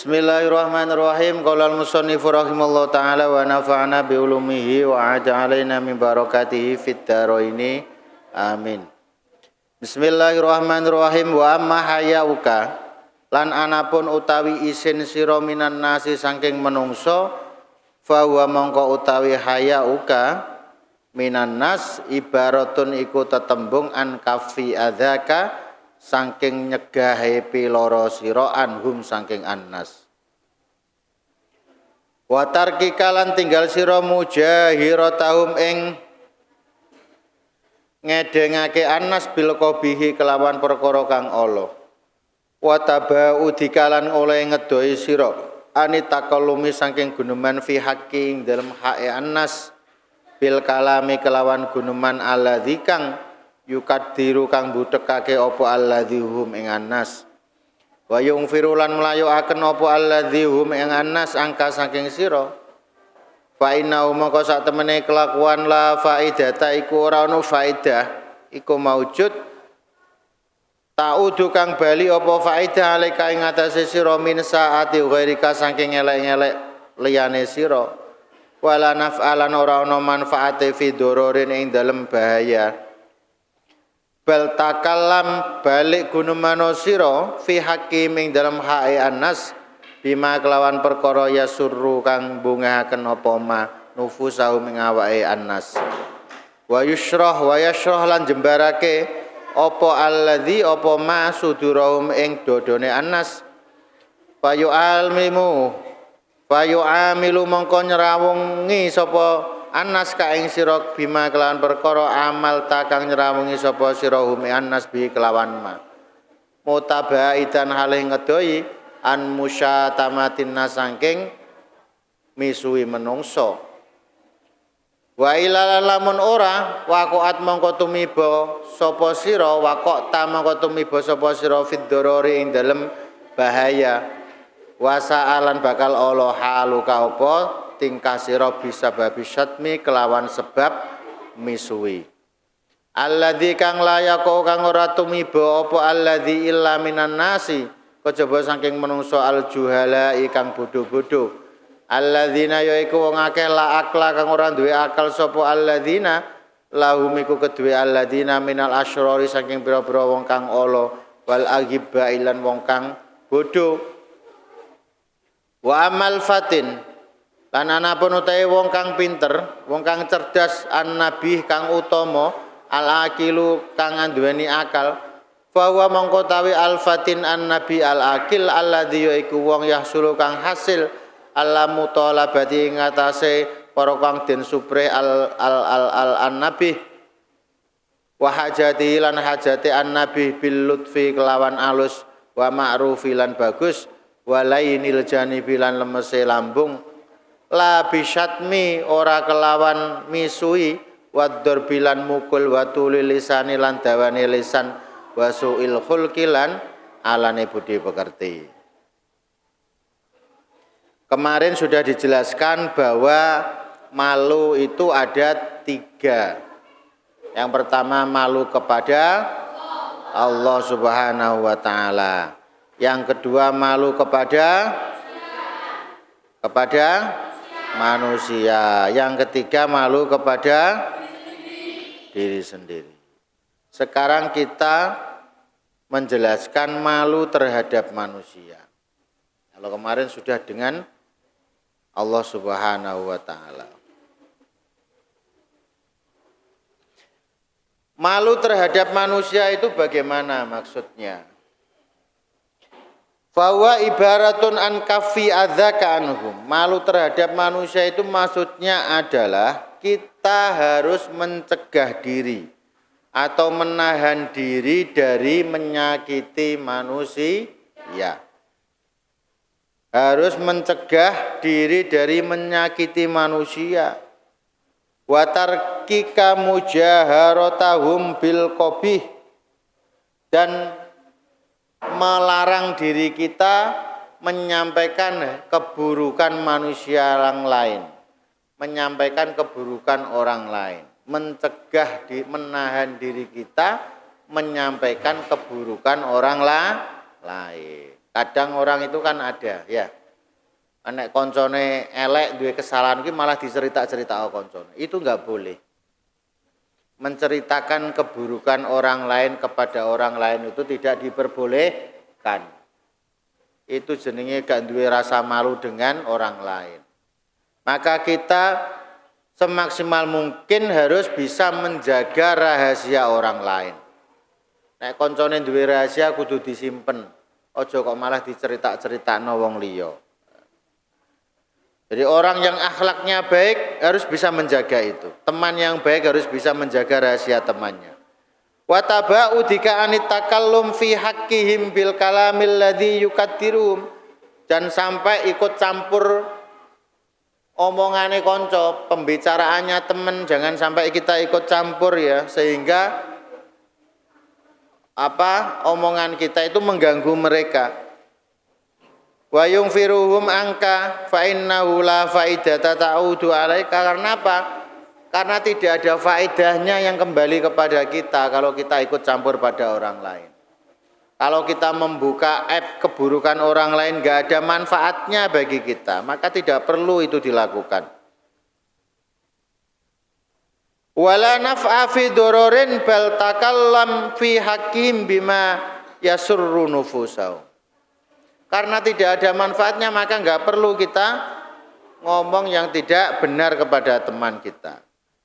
Bismillahirrahmanirrahim. Qala al-musannifu rahimallahu taala wa nafa'ana bi ulumihi wa a'ada alaina min barakatihi fid dharaini. Amin. Bismillahirrahmanirrahim. Wa amma hayauka lan anapun utawi isin sira minan nasi saking menungso fa wa mongko utawi hayauka minan nas ibaratun iku tetembung an kafi adzaka saking nyegahe piloro sira anhum saking annas wa tarkika lan tinggal sira mujahiratahum ing ngedengake annas bil qabihi kelawan perkara kang ala wa tabau dikalan oleh ngedoi sira anitakalumi saking guneman fi haqqi ing dalem hake annas bil kalami kelawan guneman alladzi kang yukadiru kang butekake apa alladzihum ing annas wa yungfiru lan mlayukaken apa alladzihum ing annas angka saking sira fa inna maka sak temene kelakuan la faidata iku ora ono faidah iku maujud taudu kang bali apa faidah alika ing atase sira min saati ghairika saking elek-elek liyane sira wala naf'alan ora ono manfaate fi dororin ing dalem bahaya bal takallam balik gunumano sira fi hakim ing dalam hae annas bima kelawan perkara yasurru kang bungahaken apa ma nufusahum ing awake annas wa yushrah lan jembarake apa alladzi apa ma sudurahum ing dodone annas payu amilu mongko nyrawungi sapa annas ka ing sira bima kelawan perkara amal ta kang nyrawungi sapa sira hum annas bi kelawan ma mutabaidan halih ngedoi an musyatamatin nasangking misuwi menungso wa ilal lamun ora waqat mongko tumiba sapa sira waqat ta mongko tumiba sapa sira fid dorori ing dalem bahaya wasaalan bakal Allah haluka apa tingkah sira bisa babi syatmi kelawan sebab misuwi alladzi kang layako kang ora tumiba apa alladzi illa minan nasi kejaba saking menungso aljuhala kang bodho-bodho alladzina yaiku wong akeh la akla kang ora duwe akal sapa alladzina lahum iku kedue alladzina minal asyrori saking pira-pira wong kang ala wal aghibba ilan wong kang bodho wa amal fatin lan anapun utahe wong kang pinter, wong kang cerdas, an-nabi kang utama, al-aqilu kang anduweni akal, fa wa mongko tawi al-fatin an-nabi al-aqil alladzi yaiku wong yahsulu kang hasil alla mutalabati ing atase para kang den supre an-nabi wa hajati lan hajate an-nabi bil lutfi kelawan alus wa ma'rufi lan bagus wa lainil janibi lan lemese lambung la bisyatmi ora kelawan misui wadur bilan mukul watuli lisani lan dawane lisan wasuil khulqilan alane budi pekerti. Kemarin sudah dijelaskan bahwa malu itu ada 3. Yang pertama malu kepada Allah Subhanahu wa taala. Yang kedua malu kepada manusia. Yang ketiga malu kepada diri sendiri. Sekarang kita menjelaskan malu terhadap manusia. Kalau kemarin sudah dengan Allah Subhanahu wa taala. Malu terhadap manusia itu bagaimana maksudnya? Fawa ibaratun an kafi adzaka anhum. Malu terhadap manusia itu maksudnya adalah kita harus mencegah diri atau menahan diri dari menyakiti manusia. Harus mencegah diri dari menyakiti manusia. Wa tarkika mujaharatahum bil qabih dan melarang diri kita menyampaikan keburukan manusia yang lain, menyampaikan keburukan orang lain, mencegah, menahan diri kita menyampaikan keburukan orang lain. Kadang orang itu kan ada, ya. Nek koncone elek duwe kesalahan ki malah dicerita-cerita koncone. Itu enggak boleh. Menceritakan keburukan orang lain kepada orang lain itu tidak diperbolehkan. Itu jenenge gak duwe rasa malu dengan orang lain. Maka kita semaksimal mungkin harus bisa menjaga rahasia orang lain. Nek koncone duwe rahasia kudu disimpen. Ojo kok malah dicerita-critakno wong liya. Jadi orang yang akhlaknya baik harus bisa menjaga itu. Teman yang baik harus bisa menjaga rahasia temannya. Wa taba'u dika anit takallum fi haqqihim bil kalamil ladzi yukaddirum. Dan sampai ikut campur omongane konco, pembicaraannya teman, jangan sampai kita ikut campur ya, sehingga omongan kita itu mengganggu mereka. Wa yungfiruhum angka fa innahu la faidata ta'udu alaika. Karena apa? Karena tidak ada faedahnya yang kembali kepada kita kalau kita ikut campur pada orang lain. Kalau kita membuka aib keburukan orang lain enggak ada manfaatnya bagi kita, maka tidak perlu itu dilakukan. Wala naf'a fi dororin bal takallam fi hakim bima yasurru nufusau. Karena tidak ada manfaatnya maka enggak perlu kita ngomong yang tidak benar kepada teman kita.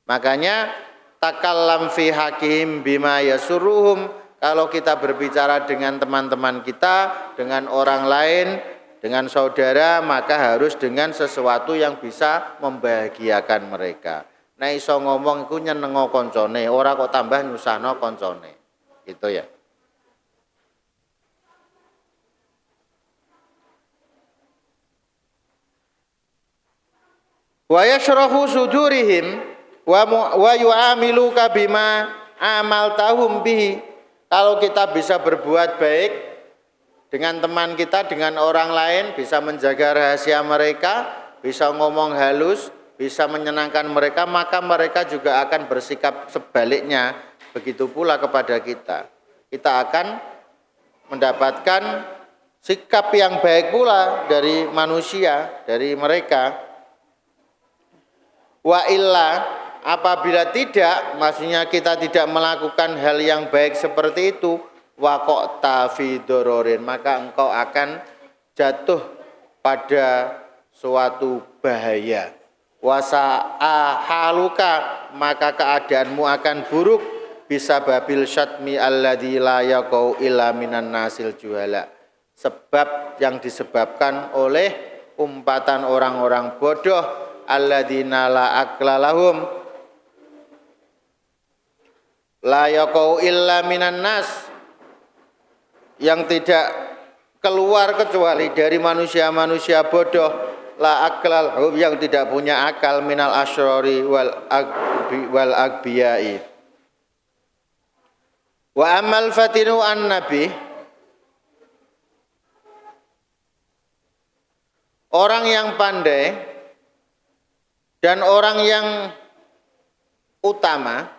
Makanya takallam fi hakim bima yasurruhum. Kalau kita berbicara dengan teman-teman kita, dengan orang lain, dengan saudara, maka harus dengan sesuatu yang bisa membahagiakan mereka. Nah iso ngomong iku nyenengo koncone, ora kok tambah nyusahno koncone. Gitu ya. Wa yashrahu sudurihim wa yu'amiluka bima amaltahum bihi. Kalau kita bisa berbuat baik dengan teman kita, dengan orang lain, bisa menjaga rahasia mereka, bisa ngomong halus, bisa menyenangkan mereka, maka mereka juga akan bersikap sebaliknya. Begitu pula kepada kita. Kita akan mendapatkan sikap yang baik pula dari manusia, dari mereka. Wa illa, apabila tidak, maksudnya kita tidak melakukan hal yang baik seperti itu, waqa'ta fi dororin, maka engkau akan jatuh pada suatu bahaya. Wasa'a haluka, maka keadaanmu akan buruk, bisa babil syatmi alladzi la yaqau illa minan nasil juhala. Sebab yang disebabkan oleh umpatan orang-orang bodoh, alladzina la aqla lahum la yaqau illa minan nas, yang tidak keluar kecuali dari manusia-manusia bodoh, la aqlal hum, yang tidak punya akal, minal asyrori wal agbiyai. Wa amal fatinu an nabi, orang yang pandai dan orang yang utama,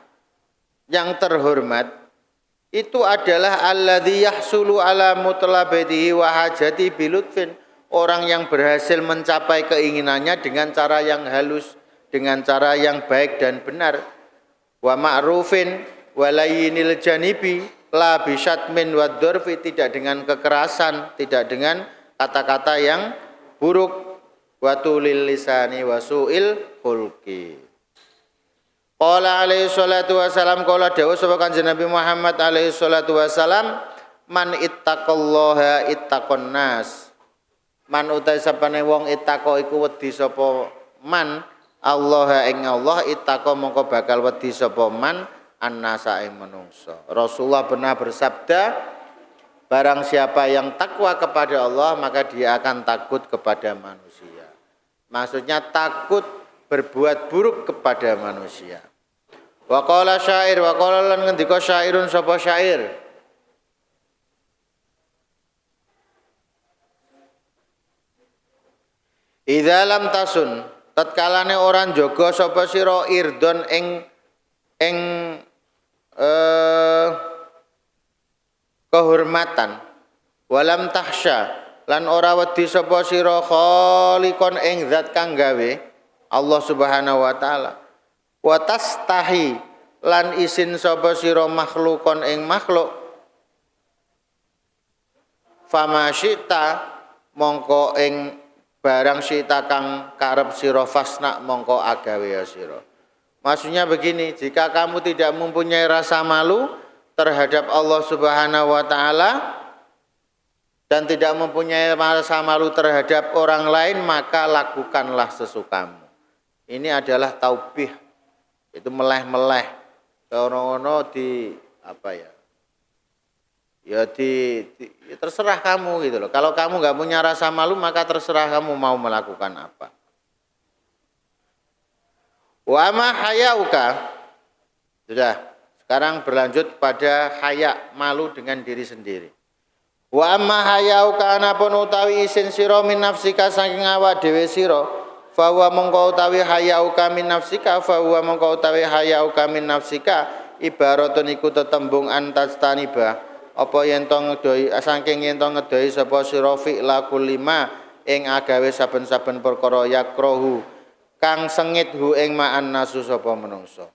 yang terhormat, itu adalah alladzi yahsulu ala mutlabatihi wa hajati bilutfin, orang yang berhasil mencapai keinginannya dengan cara yang halus, dengan cara yang baik dan benar. Wa ma'rufin wa layyinil janibi la bisyatmin wad dzarfi, tidak dengan kekerasan, tidak dengan kata-kata yang buruk. Wa tulil lisani wa su'il khulqi. Qala alaihi salatu wasalam, qala dawuh sapa Kanjeng Nabi Muhammad alaihi salatu wasalam, man ittaqallaha ittaqon nas. Man utai sapane wong ittaqo iku wedi sapa man Allah ing Allah, ittaqo mongko bakal wedi sapa man annasa ing manungsa. Rasulullah pernah bersabda, barang siapa yang takwa kepada Allah maka dia akan takut kepada manusia. Maksudnya takut berbuat buruk kepada manusia. Wa qala syair, wa qala lan ngendika syairun sapa syair, idza lam tasun, tatkalane orang jaga sapa sira irdon ing kehormatan, walam tahsya, lan ora wedi sapa sira khaliqon ing zat kang gawe Allah Subhanahu wa taala wa tastahi lan isin sapa sira makhlukon ing makhluk fama syi'ta mongko ing barang syi'ta kang karep sira fasna mongko agawe ya sira. Maksudnya begini, jika kamu tidak mempunyai rasa malu terhadap Allah Subhanahu wa taala dan tidak mempunyai rasa malu terhadap orang lain, maka lakukanlah sesukamu. Ini adalah taubih. Itu meleh-meleh. Ono-ono di apa ya? Ya terserah kamu gitu loh. Kalau kamu nggak punya rasa malu, maka terserah kamu mau melakukan apa. Wa ma hayauka. Sudah. Sekarang berlanjut pada haya, malu dengan diri sendiri. Wa amma hayauka anapun utawi isin sira min nafsika saking awak dhewe sira fa wa mongko utawi hayauka min nafsika fa wa mongko utawi hayauka min nafsika ibaratun iku tetembung antastaniba apa yen to ngedoi saking yen to ngedoi sapa sira fi lakul lima ing agawe saben-saben perkara yakrohu kang sengit hu ing ma'an nasu sapa menungso.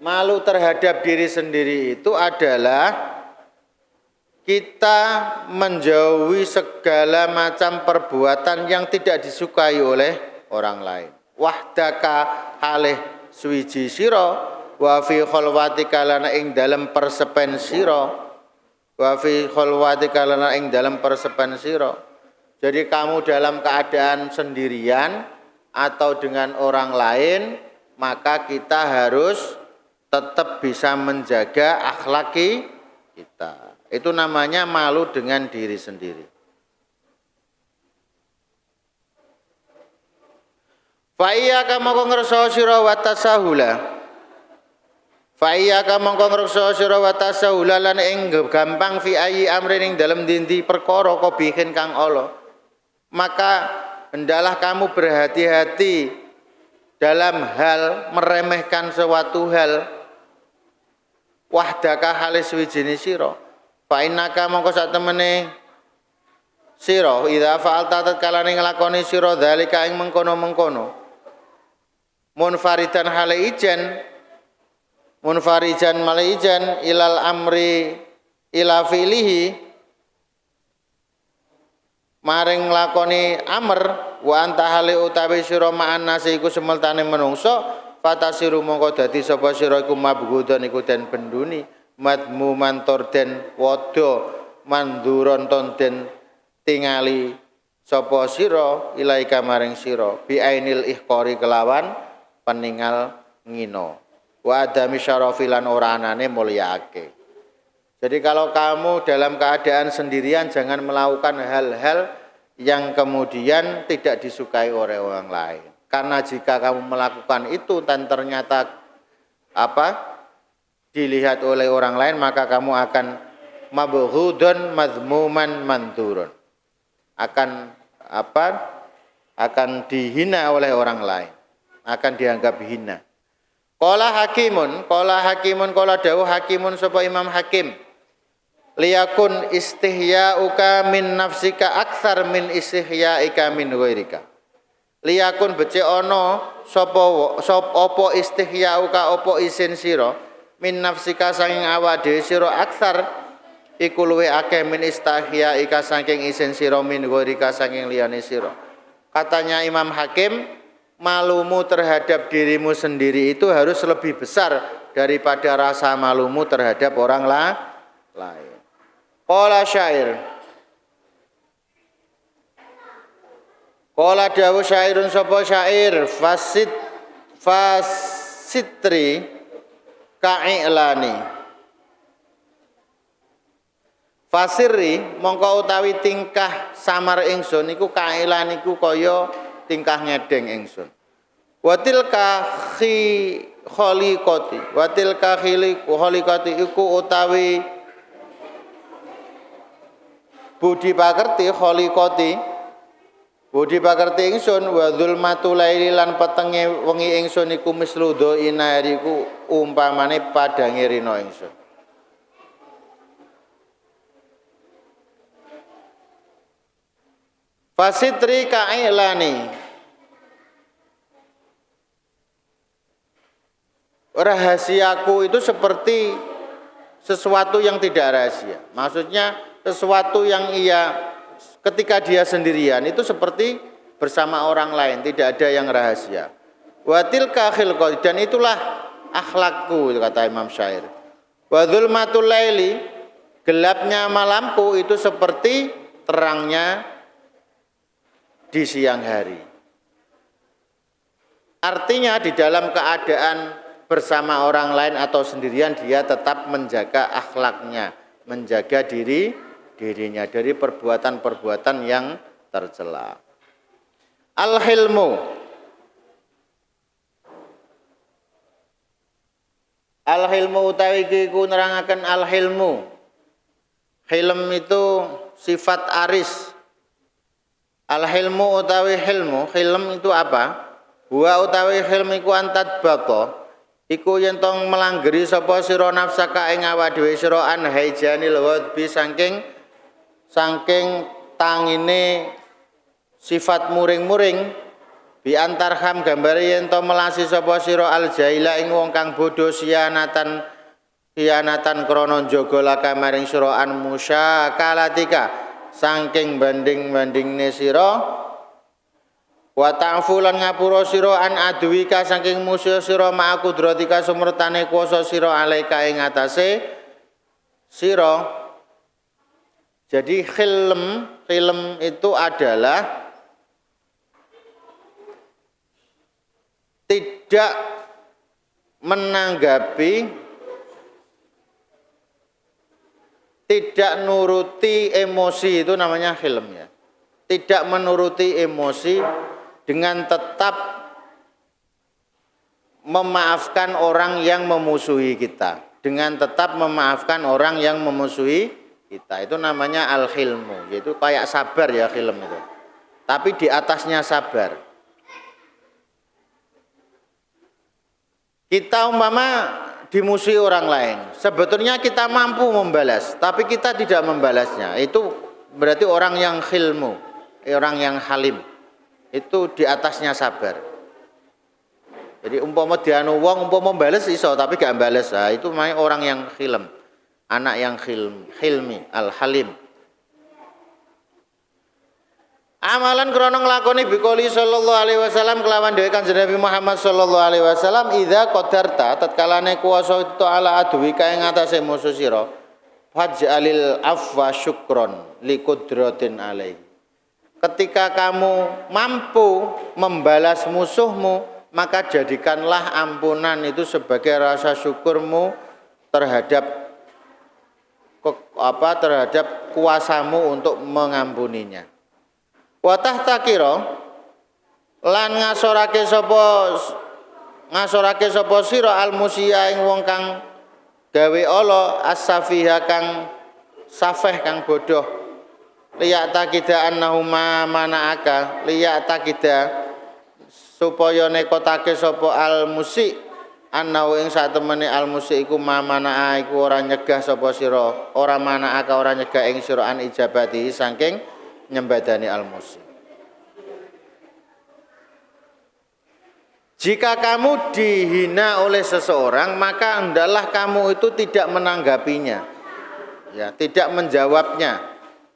Malu terhadap diri sendiri itu adalah kita menjauhi segala macam perbuatan yang tidak disukai oleh orang lain. Wahdaka halih suwiji sira wa fi khalwatika lana ing dalem persepen sira wa fi khalwatika lana ing dalem persepen sira. Jadi kamu dalam keadaan sendirian atau dengan orang lain, maka kita harus tetap bisa menjaga akhlaki kita. Itu namanya malu dengan diri sendiri. Fa iyyaka mongko ngrasa sira wa tasahula. Fa iyyaka mongko ngrasa sira wa tasahula lan ing gampang fi ayi amrin ing dalem dindi perkara kobihin kang ala. Maka hendaklah kamu berhati-hati dalam hal meremehkan suatu hal. Wahdaka halis wijine sira. Fa innaka mongko sak temene sira idza fa'alta tatkala nglakoni sira dzalika ing mengkono-mengkono munfaridan hale ijen munfarijan male ijen ilal amri ila fi'lihi maring nglakoni amr wa anta hale utawi sira ma'an nasi iku semeltane menungso fatasiru mongko dadi sapa sira iku mabghudon iku den benduni madmu mantor den wada manduron ton den tingali sapa sira ilaika maring sira bi ainil ihqori kelawan peningal ngino wa adami syarafilan ora anane mulyake. Jadi kalau kamu dalam keadaan sendirian jangan melakukan hal-hal yang kemudian tidak disukai oleh orang lain. Karena jika kamu melakukan itu dan ternyata dilihat oleh orang lain, maka kamu akan mabghudun madhmuman manturun. Akan dihina oleh orang lain. Akan dianggap hina. Qala hakimun qala dawuh hakimun sapa Imam Hakim. Liyakun istihya'uka min nafsika aktsar min istihya'ika min ghairika. Liyakun becik ana sapa istihya'uka apa isin sira min nafsika saking awak dhewe sira aksar iku luwe akeh min istahya ika saking isin sira min ghairika saking liyane sira. Katanya Imam Hakim, malumu terhadap dirimu sendiri itu harus lebih besar daripada rasa malumu terhadap orang lain. Qala syair. Qala dawu syairun sapa syair fasitri ka'i'lani fasirri mongko utawi tingkah samar ingsun iku ka'ilan iku kaya tingkah ngedeng ingsun watil ka khaliqati iku utawi budi pakerti khaliqati budi pakerti ingsun wa dzulmatul laili lan petenge wengi ingsun iku misludo inariku umpamane padange rina ingsun. Fasitri ka'ilani, rahasiaku itu seperti sesuatu yang tidak rahasia. Maksudnya sesuatu yang ketika dia sendirian itu seperti bersama orang lain, tidak ada yang rahasia. Wa tilka khilqati, dan itulah akhlakku, kata Imam Syair. Wa dzulmatul laili, gelapnya malamku itu seperti terangnya di siang hari. Artinya di dalam keadaan bersama orang lain atau sendirian dia tetap menjaga akhlaknya, menjaga dirinya dari perbuatan-perbuatan yang tercela. Al-hilmu, utawi iku nerangaken al-hilmu. Hilm itu sifat aris. Al-hilmu utawi hilmu, hilm itu apa? Wa utawi hilm iku antad bato, iku yen tong melanggeri sapa sira nafsaka ing awak dhewe sira an haijanil wadbi saking tangine sifat muring-muring bi antarham gambare yen to melasi sapa sira al jaila ing wong kang bodho sianatan krana njaga laka maring sira an musyakalatika saking banding-bandingne sira wa ta'fulan ngapura sira an adwika saking musuh sira ma kudratika sumurtane kuwasa sira alaika ing atase sira. Jadi khilm itu adalah tidak menanggapi, tidak nuruti emosi, itu namanya khilm ya. Tidak menuruti emosi dengan tetap memaafkan orang yang memusuhi kita. Dengan tetap memaafkan orang yang memusuhi kita. Itu namanya al-khilmu. Yaitu kayak sabar ya khilm itu. Tapi di atasnya sabar. Kita umpama dimusuhi orang lain, sebetulnya kita mampu membalas, tapi kita tidak membalasnya. Itu berarti orang yang khilmu, orang yang halim. Itu di atasnya sabar. Jadi umpama dianu wong umpama membalas iso tapi gak balas. Nah, itu namanya orang yang khilm. Anak yang khilmi, al-halim. Amalan krana nglakoni biqouli sallallahu alaihi wasallam kelawan dhewe Kanjeng Nabi Muhammad sallallahu alaihi wasallam idza qadarta tatkalane kuwasa itu ala adwika ing atase musuh sira faj'alil afwa syukron liqudratin alaihi. Ketika kamu mampu membalas musuhmu, maka jadikanlah ampunan itu sebagai rasa syukurmu terhadap kuasamu untuk mengampuninya. Wa tahtakira lan ngasorake sapa sira almusia ing wong kang gawe ala as-safiha kang safeh kang bodoh liya takida annahuma manaaka liya takida supaya nekotake sapa almusi annahu ing satemene almusi iku mamana iku ora nyegah sapa sira ora manaaka ora nyegah ing sira an ijabati saking nyembadani al-musi. Jika kamu dihina oleh seseorang, maka hendaklah kamu itu tidak menanggapinya, ya, tidak menjawabnya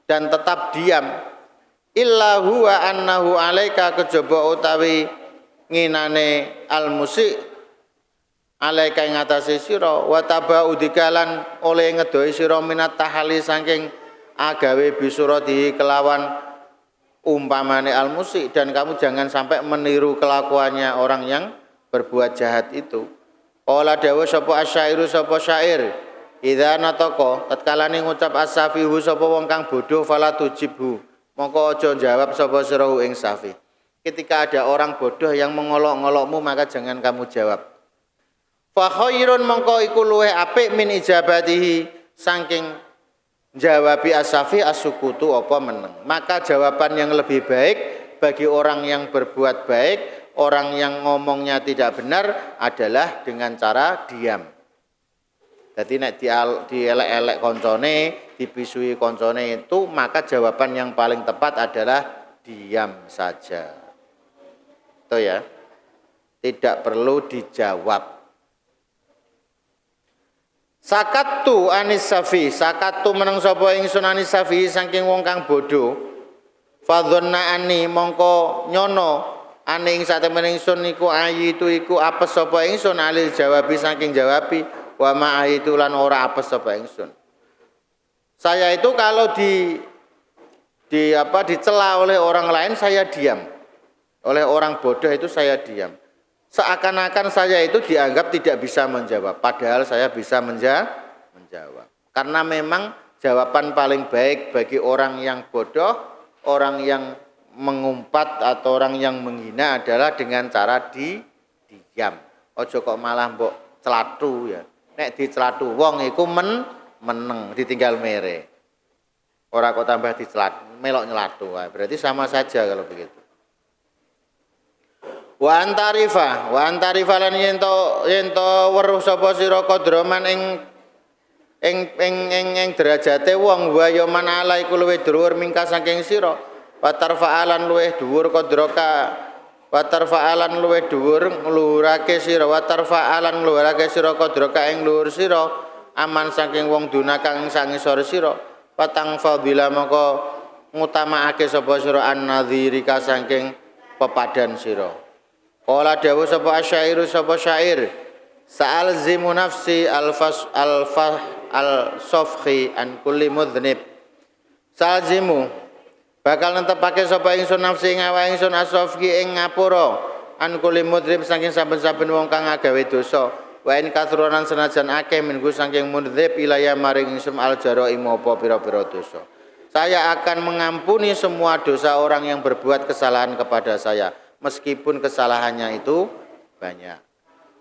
dan tetap diam. Illa huwa annahu alaika kejaba utawi nginane al-musi alaika ing atase sira wa tabau dikalan oleh ngedoi sira minat tahali saking agawe bisurati kelawan umpamane al-musi, dan kamu jangan sampai meniru kelakuannya orang yang berbuat jahat itu. Qala dawu sapa asyairu sapa syair idza nataka tatkalane ngucap as-safihu sapa wong kang bodho fala tujibhu mongko aja jawab sapa sira ing safi. Ketika ada orang bodoh yang mengolok-ngolokmu maka jangan kamu jawab. Fa khairun mongko iku luweh apik min ijabatihi saking jawabi as-safi as-sukutu apa meneng. Maka jawaban yang lebih baik bagi orang yang berbuat baik, orang yang ngomongnya tidak benar adalah dengan cara diam. Jadi nek dielek-elek koncone, dipisui koncone itu, maka jawaban yang paling tepat adalah diam saja. Itu ya. Tidak perlu dijawab. Sakattu anis safi, sakattu meneng sapa ingsun anis safi saking wong kang bodho. Fadzonna ani mongko nyono ane ing satemene ingsun iku ayitu iku apes sapa ingsun alil jawabi saking jawabi wa ma ayitu lan ora apes sapa ingsun. Saya itu kalau dicela oleh orang lain saya diam. Oleh orang bodoh itu saya diam. Seakan-akan saya itu dianggap tidak bisa menjawab, padahal saya bisa menjawab. Karena memang jawaban paling baik bagi orang yang bodoh, orang yang mengumpat atau orang yang menghina adalah dengan cara diam. Ojo kok malah mbok celatu ya. Nek dicelatu wong iku meneng ditinggal mere. Ora kok tambah dicelat, melok nyelatu. Berarti sama saja kalau begitu. Wa antarifa lan yen to weruh sapa sira kodroman ing derajate wong wa ya man ala iku luwih dhuwur mingka saking sira wa tarfa'alan luwih dhuwur kodroka wa tarfa'alan luwih dhuwur ngluhurake sira wa tarfa'alan ngluhurake sira kodroka ing luhur sira aman saking wong dunaka ing sangisor sira patang fadila maka ngutamaake sapa sira an-nadhirika saking pepadan sira. Qala dawu sapa asyairu sapa syair sa'alzimu nafsi al-safhi an kulli mudhnib sa'alzimu bakal netepake sapa ingsun nafsi ing awake ingsun as-safhi ing ngapura an kulli mudhnib saking saben-saben wong kang agawe dosa wa in kathuran senajan akeh minggu saking mudhnib ilaya maring ingsun al-jaro ing apa pira-pira dosa. Saya akan mengampuni semua dosa orang yang berbuat kesalahan kepada saya meskipun kesalahannya itu banyak.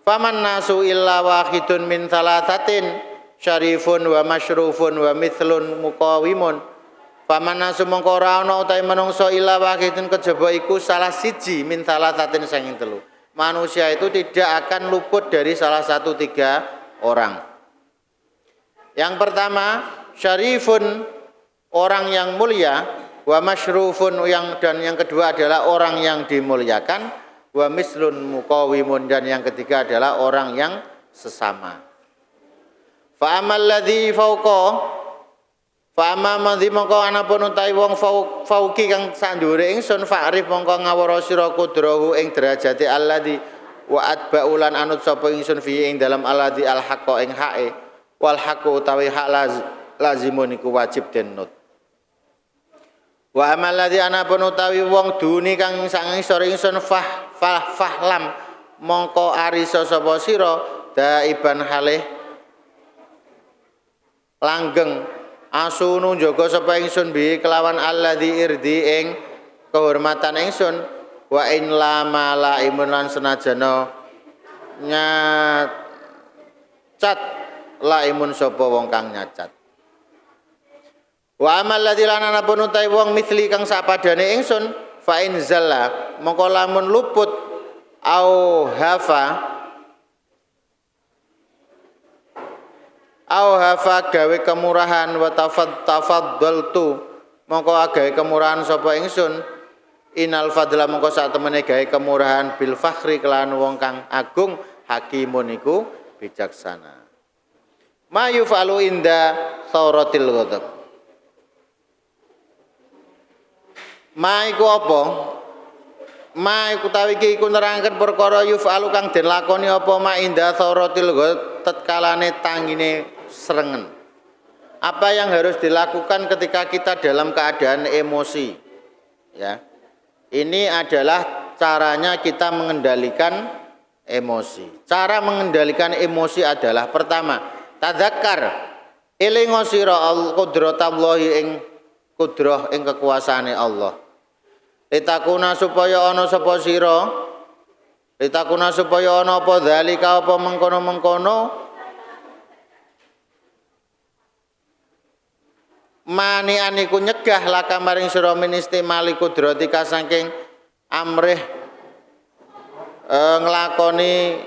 Faman nasu illa wahidun min thalathatin syarifun wa masyrufun wa mithlun muqawimun. Faman nasu mongko ora ana utahe menungso illa wahidun kejaba iku salah siji min thalathatin saking telu. Manusia itu tidak akan luput dari salah satu tiga orang. Yang pertama, syarifun, orang yang mulia. Wa masyrufun dan yang kedua adalah orang yang dimuliakan, wa mislun muqawimun dan yang ketiga adalah orang yang sesama. Fa amal ladzi fauqa fa amma madhi mongko ana pun utahe wong fauqi kang sandhure ingsun fa'rif mongko ngawara sira kudrahu ing derajate alladzi wa atba'ulan anut sapa ingsun fi ing dalam alladzi al haqqa ing hae wal haqqu utawi hak lazimun iku wajib den nut. Wa amal ladzi ana pun utawi wong duni kang sangisor ingsun fahlam mongko arisa sapa sira daiban halih langgeng asunu njaga sapa ingsun bi kelawan alladzi irdi ing kehormatan ingsun wa in lama laimun lan senajana nyacat laimun sapa wong kang nyacat. Wa amal ladzi lanana pun utahe wong mithli kang sapadane ingsun fa in zalla mongko lamun luput au hafa gawe kemurahan wa tafaddaltu mongko gawe kemurahan sapa ingsun inal fadla mongko sak temene gawe kemurahan bil fakhri kelan wong kang agung hakimun iku bijaksana. Ma yufalu inda thawratil ghadab. Ma iku apa? Ma iku tawi iki iku nerangken perkara yufalu kang den lakoni apa ma inda thawratil ghadab tatkalane tangine srengen. Apa yang harus dilakukan ketika kita dalam keadaan emosi? Ya. Ini adalah caranya kita mengendalikan emosi. Cara mengendalikan emosi adalah pertama, tadzakkar elingo sira qudratallahi ing kudrah ing kekuasaane Allah. Litakuna supaya ana sapa sira litakuna supaya ana apa dzalika apa mengkono-mengkono manian iku nyegah laka maring sira ministimali kudratika saking amrih nglakoni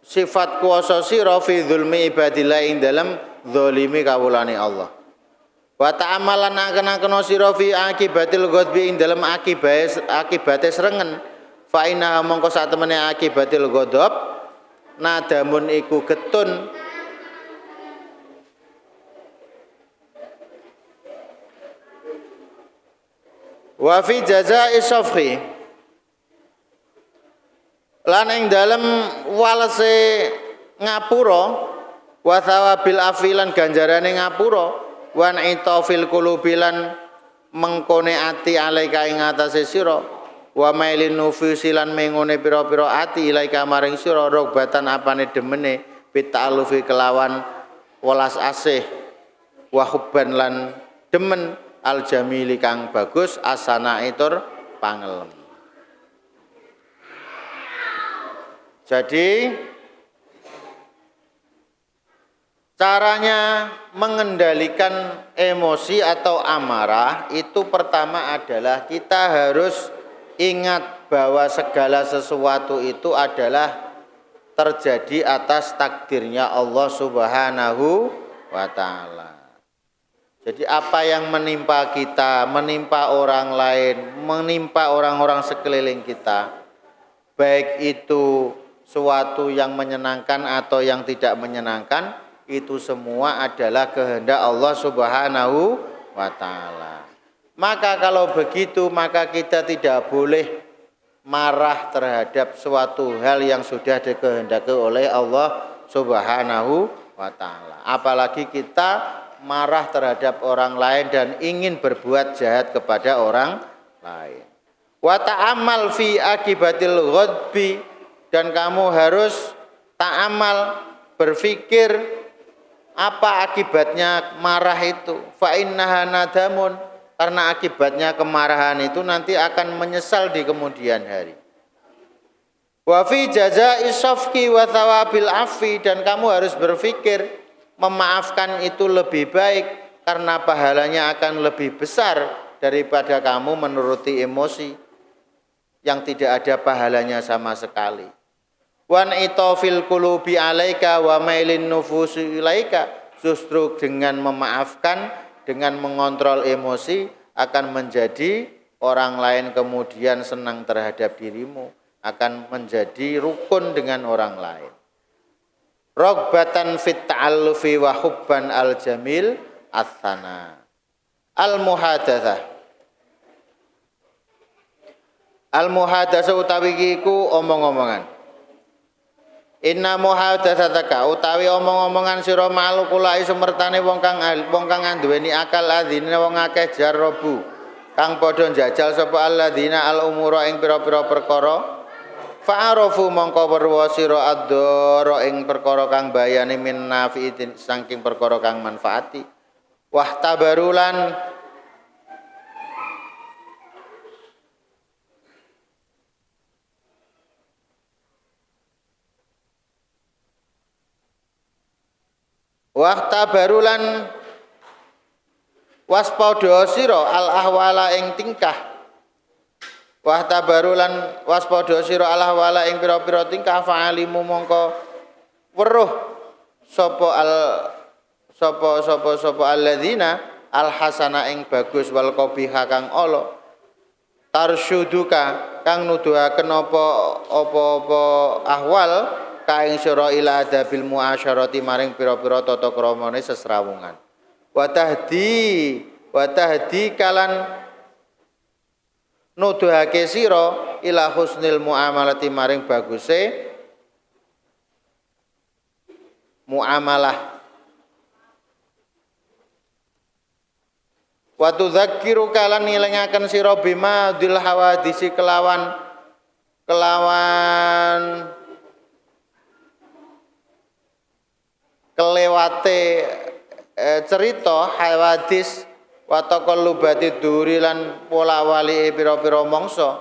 sifat kuwasa sira fi dzulmi ibadillah ing dalem zalimi kawulane Allah. Wa ta'amalan akan sira fi akibatil ghadbi ing dalem akibate srengen. Fa inna mongko sak temene akibatil ghadab nadamun iku getun wa fi jazaa'i safhi lan ing dalem walese ngapura wa thawabil afilan ganjarane ngapura wan itafil qulubilan mengkone ati alaika ing atase sira wa mailin nufusilan mengone pira-pira ati ilaika maring sira rogbatan apane demene bita'alufi kelawan welas asih wa hubban lan demen al jamili kang bagus asana itur pangelem. Jadi caranya mengendalikan emosi atau amarah itu pertama adalah kita harus ingat bahwa segala sesuatu itu adalah terjadi atas takdirnya Allah Subhanahu wa ta'ala. Jadi apa yang menimpa kita, menimpa orang lain, menimpa orang-orang sekeliling kita, baik itu suatu yang menyenangkan atau yang tidak menyenangkan, itu semua adalah kehendak Allah Subhanahu wa ta'ala. Maka kalau begitu, maka kita tidak boleh marah terhadap suatu hal yang sudah dikehendaki oleh Allah Subhanahu wa ta'ala. Apalagi kita marah terhadap orang lain dan ingin berbuat jahat kepada orang lain. Wa ta'amal fi akibatil ghadbi, dan kamu harus ta'amal, berpikir apa akibatnya marah itu. Fa innaha nadamun, karena akibatnya kemarahan itu nanti akan menyesal di kemudian hari. Wa fi jazaa'i safki wa thawabil afi, dan kamu harus berpikir memaafkan itu lebih baik karena pahalanya akan lebih besar daripada kamu menuruti emosi yang tidak ada pahalanya sama sekali. Wan itafil qulubi alaika wa mailin nufusi ilaika, justru dengan memaafkan, dengan mengontrol emosi akan menjadi orang lain kemudian senang terhadap dirimu, akan menjadi rukun dengan orang lain. Rogbatan fit ta'allufi wa hubban al jamil athana. Al muhadatsah. Al muhadatsah utawi iku omong-omongan. Inna muhadatsataka utawi omong-omongan sira malukula sumertane wong kang duweni akal adzine wong akeh jarrobu kang padha njajal sapa alladzina al umura ing pira-pira perkara fa'arafu mongko weruh sira ad-dara ing perkara kang bayane min nafi'in saking perkara kang manfaati wahtabarulan wahtabarulan waspada sira al ahwala ing tingkah wahtabarulan waspada sira al ahwala ing pira-pira tingkah fa'alimu mongko weruh sapa alladzina al hasana ing bagus wal qabiha kang ala tarsyuduka kang nuduhaken apa ahwal kaing sira ila adabil muasyarati maring pira-pira tata kramane sesrawungan wa tahdi kalan nuduhake sira ila husnil muamalati maring baguse muamalah wa tudzakkiru kalan ngelingaken sira bima dil hawadisi kelawan kelewate cerita hawadis wa taqallubati duri lan pola wali pira-pira mangsa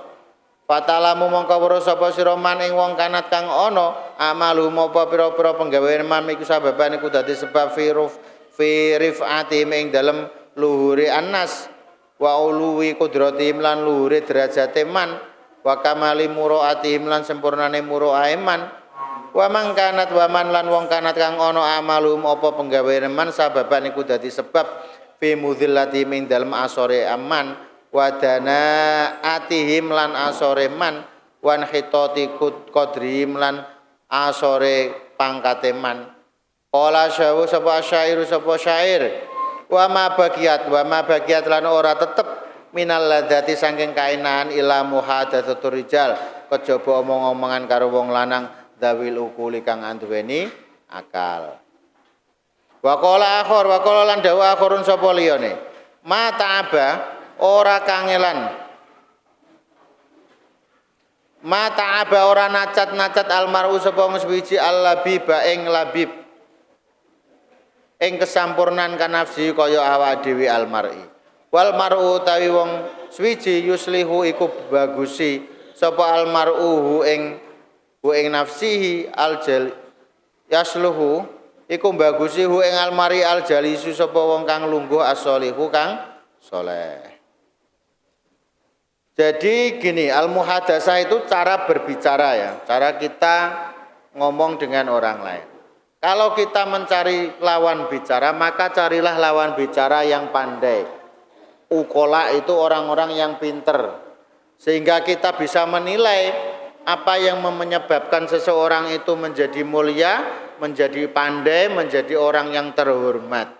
fatalamu mongko weruh sapa sira man ing wong kanat kang ana amalu apa pira-pira penggawean man iku sababan iku dadi sebab fi rifati ing dalem luhure annas wa uluwi qudratim lan luhure derajate man wa kamali muraatihim lan sempurnane muraahe man wa man kanat wa man lan wong kanat kang ana amalum apa penggaweane man sababan iku dadi sebab fi mudhillati min dalem asore aman wadana atihim lan asore man wan hitoti qadrihim lan asore pangkate man. Qala syawu sapa syairu sapa syair wa ma bagiat lan ora tetep minal ladzati saking kainaan ila muhadatsatur rijal kejaba omong-omongan karo wong lanang dawil ukuli kang anduweni akal. Wa qala lan dawu akhirun sapa liyane ma ta'aba ora kangelan ma ta'aba ora nacat almaru sapa muswiji allabiba ing labib ing kesampurnan kanafsi kaya awak dhewe almar'i wal mar'u utawi wong swiji yuslihu iku bagusi sapa almar'u ing nafsihi aljal yasluhu iku bagusi ing almari aljalisu sapa wong kang lungguh as-sholihu kang saleh. Jadi gini, al-muhadasah itu cara berbicara ya, cara kita ngomong dengan orang lain. Kalau kita mencari lawan bicara, maka carilah lawan bicara yang pandai. Ukola itu orang-orang yang pinter. Sehingga kita bisa menilai apa yang menyebabkan seseorang itu menjadi mulia, menjadi pandai, menjadi orang yang terhormat.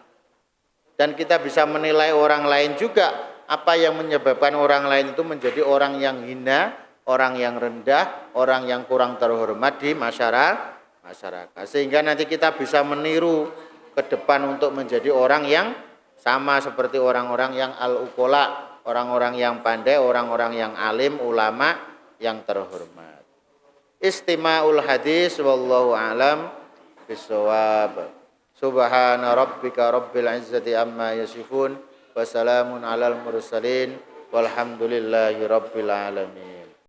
Dan kita bisa menilai orang lain juga, apa yang menyebabkan orang lain itu menjadi orang yang hina, orang yang rendah, orang yang kurang terhormat di masyarakat. Sehingga nanti kita bisa meniru ke depan untuk menjadi orang yang sama seperti orang-orang yang al-ukola, orang-orang yang pandai, orang-orang yang alim, ulama yang terhormat. Istima'ul hadis wallahu a'lam bissawab. Subhana rabbika rabbil izzati amma yasifun wa salamun alal mursalin walhamdulillahi rabbil alamin.